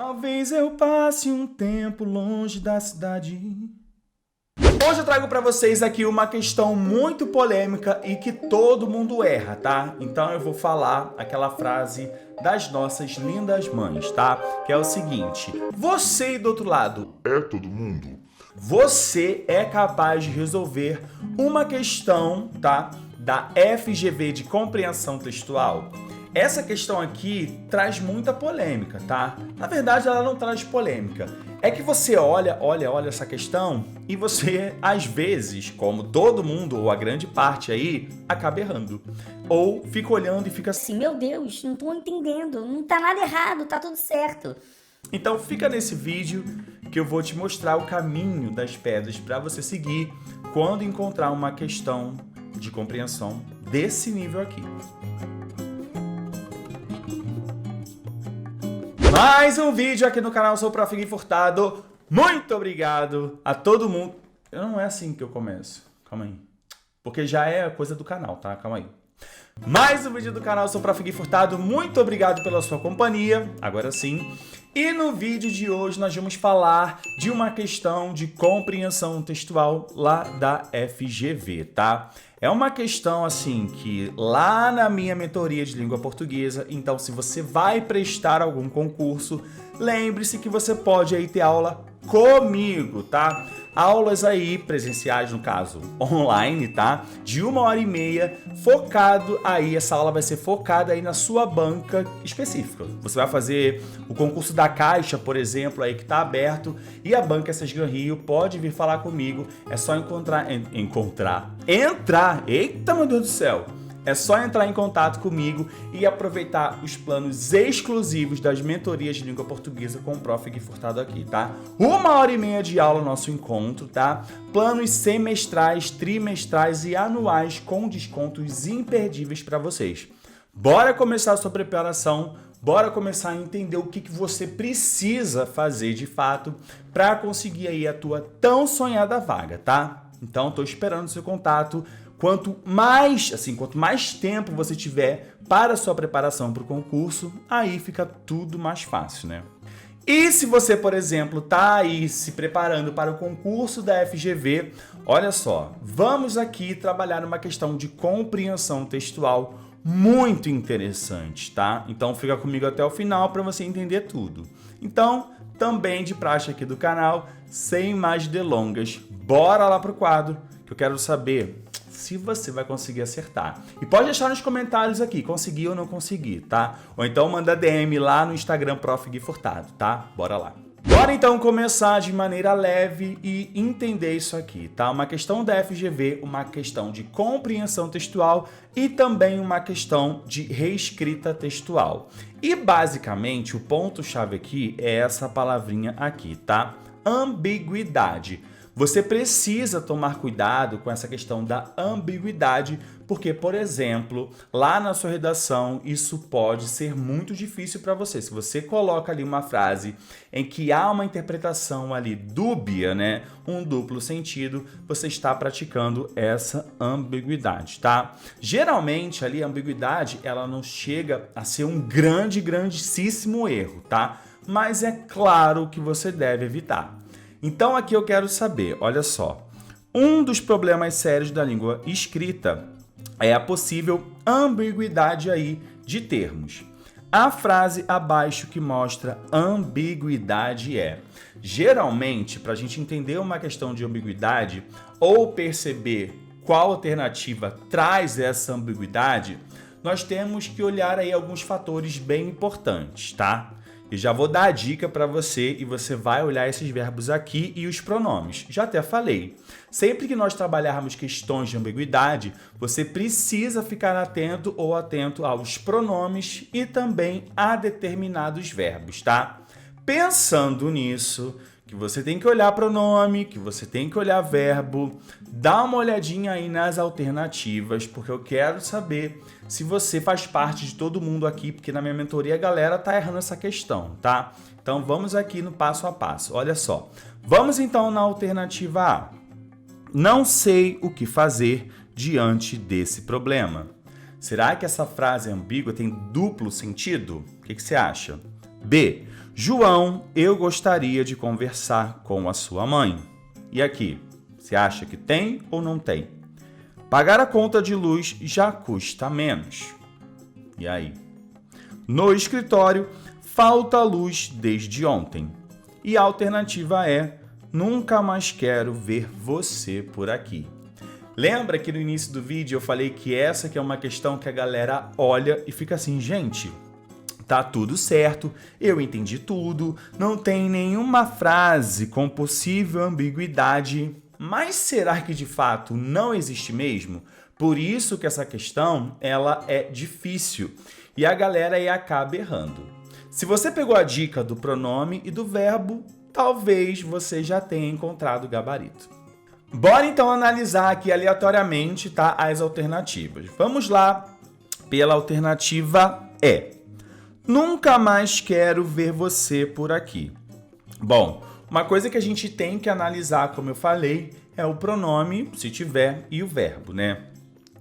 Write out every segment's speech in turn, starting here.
Talvez eu passe um tempo longe da cidade. Hoje eu trago para vocês aqui uma questão muito polêmica e que todo mundo erra, tá? Então eu vou falar aquela frase das nossas lindas mães, tá? Que é o seguinte: você aí do outro lado, É todo mundo? você é capaz de resolver uma questão, tá? Da FGV de compreensão textual? Essa questão aqui traz muita polêmica, tá? Na verdade, ela não traz polêmica. É que você olha essa questão e você, às vezes, como todo mundo, ou a grande parte aí, acaba errando. Ou fica olhando e fica assim. Meu Deus, não tô entendendo, não tá nada errado, tá tudo certo. Então fica nesse vídeo que eu vou te mostrar o caminho das pedras para você seguir quando encontrar uma questão de compreensão desse nível aqui. Mais um vídeo aqui no canal, sou o Prof. Gui Furtado. Muito obrigado a todo mundo. Não é assim que eu começo, calma aí. Porque já é coisa do canal, tá? Calma aí. Mais um vídeo do canal, sou o Prof. Gui Furtado. Muito obrigado pela sua companhia, agora sim. E no vídeo de hoje nós vamos falar de uma questão de compreensão textual lá da FGV, tá? É uma questão assim que lá na minha mentoria de língua portuguesa, então se você vai prestar algum concurso, lembre-se que você pode aí ter aula comigo, tá? Aulas aí presenciais, no caso, online, tá? De 1h30, focado aí, essa aula vai ser focada aí na sua banca específica. Você vai fazer o concurso da Caixa, por exemplo, aí que tá aberto, e a banca SESGAN Rio pode vir falar comigo, é só entrar, eita meu Deus do céu! É só entrar em contato comigo e aproveitar os planos exclusivos das mentorias de língua portuguesa com o Prof. Gui Furtado aqui, tá? 1h30 de aula nosso encontro, tá? Planos semestrais, trimestrais e anuais com descontos imperdíveis para vocês. Bora começar a sua preparação, bora começar a entender o que você precisa fazer de fato para conseguir aí a tua tão sonhada vaga, tá? Então, tô esperando o seu contato. Quanto mais tempo você tiver para a sua preparação para o concurso, aí fica tudo mais fácil, né? E se você, por exemplo, tá aí se preparando para o concurso da FGV, olha só, vamos aqui trabalhar uma questão de compreensão textual muito interessante, tá? Então fica comigo até o final para você entender tudo. Então, também de praxe aqui do canal, sem mais delongas, bora lá pro quadro que eu quero saber se você vai conseguir acertar. E pode deixar nos comentários aqui, consegui ou não consegui, tá? Ou então manda DM lá no Instagram Prof. Gui Furtado, tá? Bora lá. Bora então começar de maneira leve e entender isso aqui, tá? Uma questão da FGV, uma questão de compreensão textual e também uma questão de reescrita textual. E basicamente o ponto-chave aqui é essa palavrinha aqui, tá? Ambiguidade. Você precisa tomar cuidado com essa questão da ambiguidade, porque, por exemplo, lá na sua redação, isso pode ser muito difícil para você. Se você coloca ali uma frase em que há uma interpretação ali dúbia, né, um duplo sentido, você está praticando essa ambiguidade, tá? Geralmente, ali, a ambiguidade, ela não chega a ser um grandíssimo erro, tá? Mas é claro que você deve evitar. Então aqui eu quero saber, olha só, um dos problemas sérios da língua escrita é a possível ambiguidade aí de termos. A frase abaixo que mostra ambiguidade é, geralmente, para a gente entender uma questão de ambiguidade ou perceber qual alternativa traz essa ambiguidade, nós temos que olhar aí alguns fatores bem importantes, tá? E já vou dar a dica para você e você vai olhar esses verbos aqui e os pronomes. Já até falei. Sempre que nós trabalharmos questões de ambiguidade, você precisa ficar atento ou atento aos pronomes e também a determinados verbos, tá? Pensando nisso, que você tem que olhar pronome, que você tem que olhar verbo, dá uma olhadinha aí nas alternativas, porque eu quero saber se você faz parte de todo mundo aqui, porque na minha mentoria a galera tá errando essa questão, tá? Então vamos aqui no passo a passo, olha só. Vamos então na alternativa A. Não sei o que fazer diante desse problema. Será que essa frase ambígua tem duplo sentido? O que você acha? B. João, eu gostaria de conversar com a sua mãe. E aqui, você acha que tem ou não tem? Pagar a conta de luz já custa menos. E aí? No escritório, falta luz desde ontem. E a alternativa é: nunca mais quero ver você por aqui. Lembra que no início do vídeo eu falei que essa aqui é uma questão que a galera olha e fica assim, gente, tá tudo certo, eu entendi tudo, não tem nenhuma frase com possível ambiguidade, mas será que de fato não existe mesmo? Por isso que essa questão ela é difícil e a galera aí acaba errando. Se você pegou a dica do pronome e do verbo, talvez você já tenha encontrado o gabarito. Bora então analisar aqui aleatoriamente, tá, as alternativas. Vamos lá pela alternativa E. Nunca mais quero ver você por aqui. Bom, uma coisa que a gente tem que analisar, como eu falei, é o pronome, se tiver, e o verbo, né?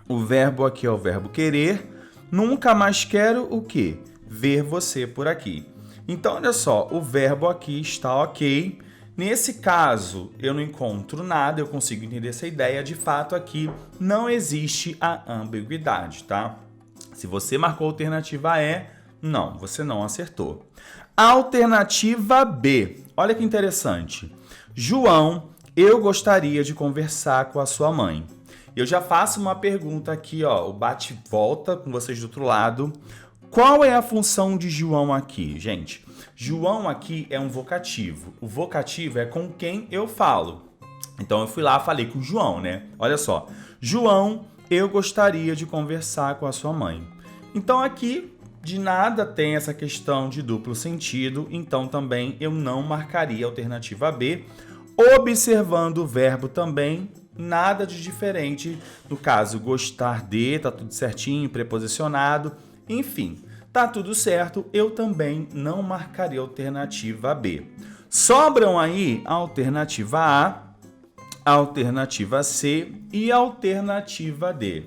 O verbo aqui é o verbo querer. Nunca mais quero o quê? Ver você por aqui. Então, olha só, o verbo aqui está ok. Nesse caso, eu não encontro nada, eu consigo entender essa ideia. De fato, aqui não existe a ambiguidade, tá? Se você marcou a alternativa E, não, você não acertou. Alternativa B. Olha que interessante. João, eu gostaria de conversar com a sua mãe. Eu já faço uma pergunta aqui, ó, o bate-volta com vocês do outro lado. Qual é a função de João aqui, gente? João aqui é um vocativo. O vocativo é com quem eu falo. Então eu fui lá, falei com o João, né? Olha só. João, eu gostaria de conversar com a sua mãe. Então aqui, de nada tem essa questão de duplo sentido, então também eu não marcaria a alternativa B. Observando o verbo também, nada de diferente. No caso, gostar de, tá tudo certinho, preposicionado. Enfim, tá tudo certo, eu também não marcaria a alternativa B. Sobram aí a alternativa A, a alternativa C e a alternativa D.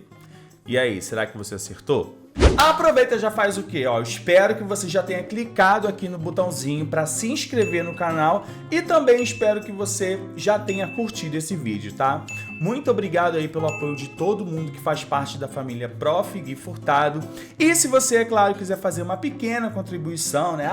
E aí, será que você acertou? Aproveita e já faz o quê? Ó, espero que você já tenha clicado aqui no botãozinho para se inscrever no canal e também espero que você já tenha curtido esse vídeo, tá? Muito obrigado aí pelo apoio de todo mundo que faz parte da família Prof. Gui Furtado. E se você, é claro, quiser fazer uma pequena contribuição, né?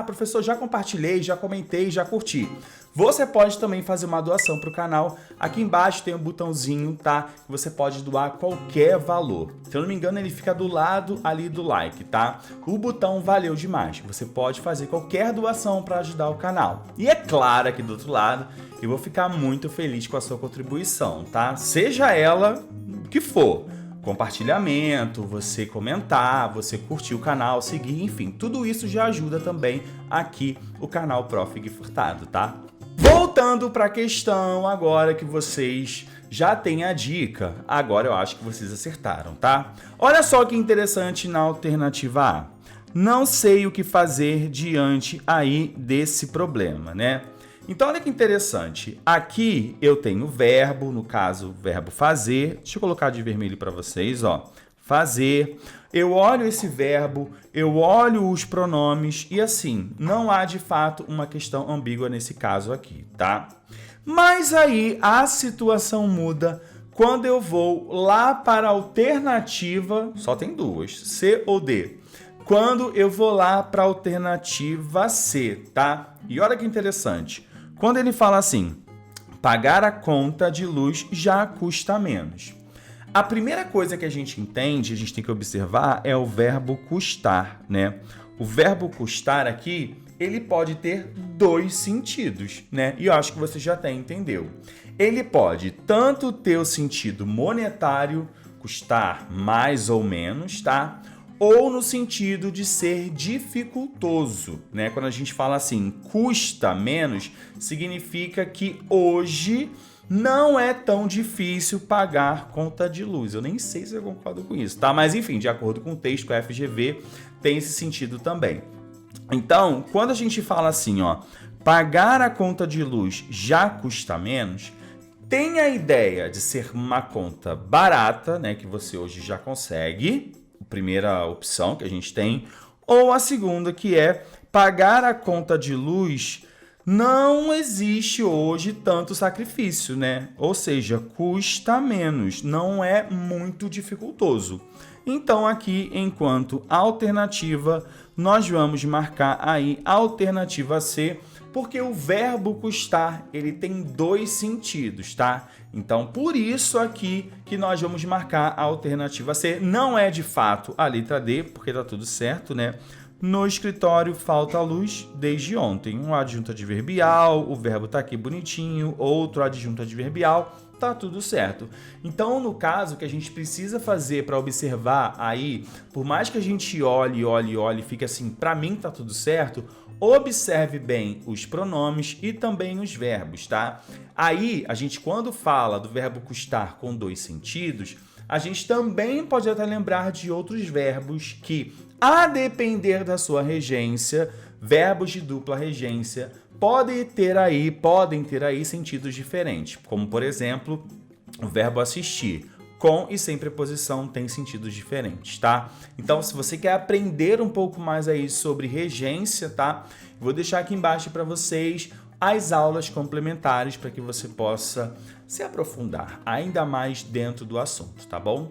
Professor, já compartilhei, já comentei, já curti. Você pode também fazer uma doação para o canal. Aqui embaixo tem um botãozinho, tá? Que você pode doar qualquer valor. Se eu não me engano, ele fica do lado ali do like, tá? O botão valeu demais. Você pode fazer qualquer doação para ajudar o canal. E é claro, aqui do outro lado, eu vou ficar muito feliz com a sua contribuição, tá? Seja ela o que for. Compartilhamento, você comentar, você curtir o canal, seguir, enfim. Tudo isso já ajuda também aqui o canal Prof. Gui Furtado, tá? Voltando para a questão, agora que vocês já têm a dica, agora eu acho que vocês acertaram, tá? Olha só que interessante na alternativa A. Não sei o que fazer diante aí desse problema, né? Então, olha que interessante. Aqui eu tenho verbo, no caso, verbo fazer. Deixa eu colocar de vermelho para vocês, ó. Fazer. Eu olho esse verbo, eu olho os pronomes e assim, não há de fato uma questão ambígua nesse caso aqui, tá? Mas aí a situação muda quando eu vou lá para a alternativa, só tem duas, C ou D. Quando eu vou lá para a alternativa C, tá? E olha que interessante. Quando ele fala assim, pagar a conta de luz já custa menos. A primeira coisa que a gente entende, a gente tem que observar, é o verbo custar, né? O verbo custar aqui, ele pode ter dois sentidos, né? E eu acho que você já até entendeu. Ele pode tanto ter o sentido monetário, custar mais ou menos, tá? Ou no sentido de ser dificultoso, né? Quando a gente fala assim, custa menos, significa que hoje não é tão difícil pagar conta de luz. Eu nem sei se eu concordo com isso, tá? Mas enfim, de acordo com o texto, com a FGV, tem esse sentido também. Então, quando a gente fala assim, ó, pagar a conta de luz já custa menos, tem a ideia de ser uma conta barata, né, que você hoje já consegue, a primeira opção que a gente tem, ou a segunda, que é pagar a conta de luz, não existe hoje tanto sacrifício, né? Ou seja, custa menos, não é muito dificultoso. Então aqui, enquanto alternativa, nós vamos marcar aí a alternativa C, porque o verbo custar, ele tem dois sentidos, tá? Então, por isso aqui que nós vamos marcar a alternativa C. Não é de fato a letra D, porque tá tudo certo, né? No escritório falta luz desde ontem. Um adjunto adverbial, o verbo tá aqui bonitinho, outro adjunto adverbial, tá tudo certo. Então, no caso, o que a gente precisa fazer para observar aí, por mais que a gente olhe e fique assim, para mim tá tudo certo, observe bem os pronomes e também os verbos, tá? Aí, a gente quando fala do verbo custar com dois sentidos, a gente também pode até lembrar de outros verbos que, a depender da sua regência, verbos de dupla regência, podem ter aí sentidos diferentes, como por exemplo, o verbo assistir. Com e sem preposição tem sentidos diferentes, tá? Então, se você quer aprender um pouco mais aí sobre regência, tá? Vou deixar aqui embaixo para vocês as aulas complementares para que você possa se aprofundar ainda mais dentro do assunto, tá bom?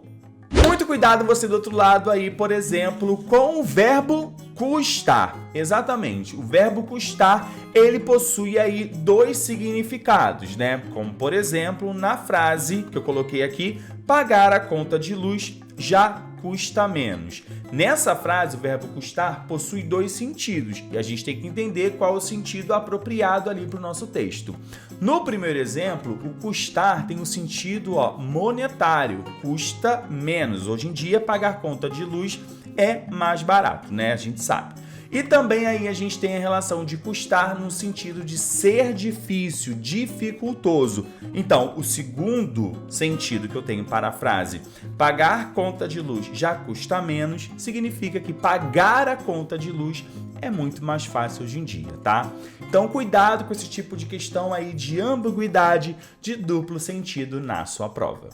Muito cuidado você do outro lado aí, por exemplo, com o verbo custar. Exatamente, o verbo custar, ele possui aí dois significados, né? Como, por exemplo, na frase que eu coloquei aqui, pagar a conta de luz já custa menos. Nessa frase, o verbo custar possui dois sentidos e a gente tem que entender qual é o sentido apropriado ali para o nosso texto. No primeiro exemplo, o custar tem um sentido monetário, custa menos. Hoje em dia, pagar conta de luz é mais barato, né? A gente sabe. E também aí a gente tem a relação de custar no sentido de ser difícil, dificultoso. Então, o segundo sentido que eu tenho para a frase pagar conta de luz já custa menos, significa que pagar a conta de luz é muito mais fácil hoje em dia, tá? Então, cuidado com esse tipo de questão aí de ambiguidade de duplo sentido na sua prova.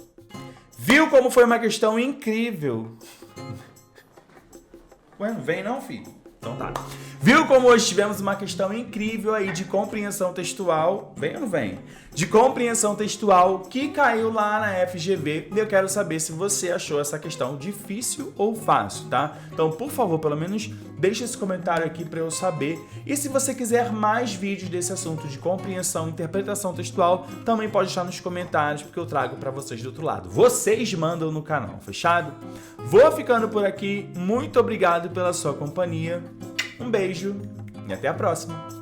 Viu como foi uma questão incrível? Ué, não vem não, filho? Então tá. Viu como hoje tivemos uma questão incrível aí de compreensão textual? Vem ou não vem? De compreensão textual que caiu lá na FGV. E eu quero saber se você achou essa questão difícil ou fácil, tá? Então, por favor, pelo menos deixa esse comentário aqui para eu saber. E se você quiser mais vídeos desse assunto de compreensão e interpretação textual, também pode deixar nos comentários, porque eu trago para vocês do outro lado. Vocês mandam no canal, fechado? Vou ficando por aqui. Muito obrigado pela sua companhia. Um beijo e até a próxima!